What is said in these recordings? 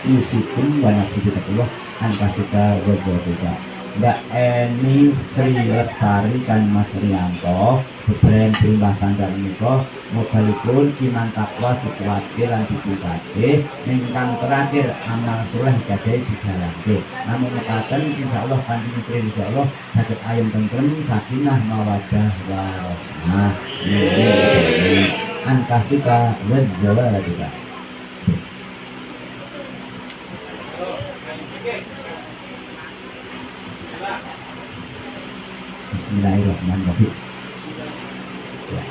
Usikum banyak sisi Allah angka kita juga Mbak Eni Sri Lestari kan Mas Rianto bebrem jumlah tanggal menika mogalipun iman takwa dikuatke lan dipikake ingkang terakhir amal soleh gadhe dijalanke namun mekaten insyaallah panjenengan putri insyaallah saged ayem tentrem sakinah mawaddah warahmah angka kita wadzawajah. Bismillahirrahmanirrahim. Ya.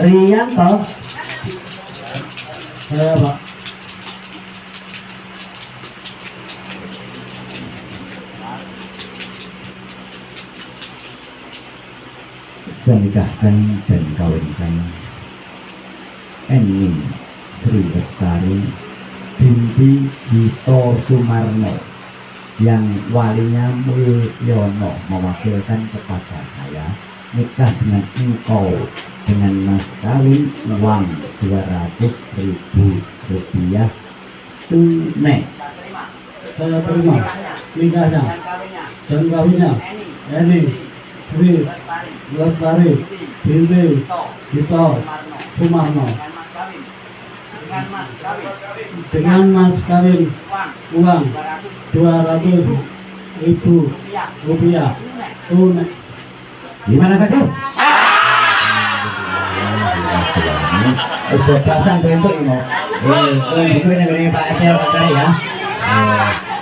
Rianto. Pak. Menikahkan dan kawinkan Eni Sri Lestari binti Gito Sumarno yang walinya Mulyono mewakilkan kepada saya nikah dengan engkau dengan mas kawin uang 200.000 rupiah tunai. Saya terima nikahnya dan kawinnya Eni Sri Lestari binti Gito Sumarno dengan mas kawin uang 200.000 rupiah tunai. Gimana saja? Udah pasang bentuk ini. Ini Pak Ecel Pak ya.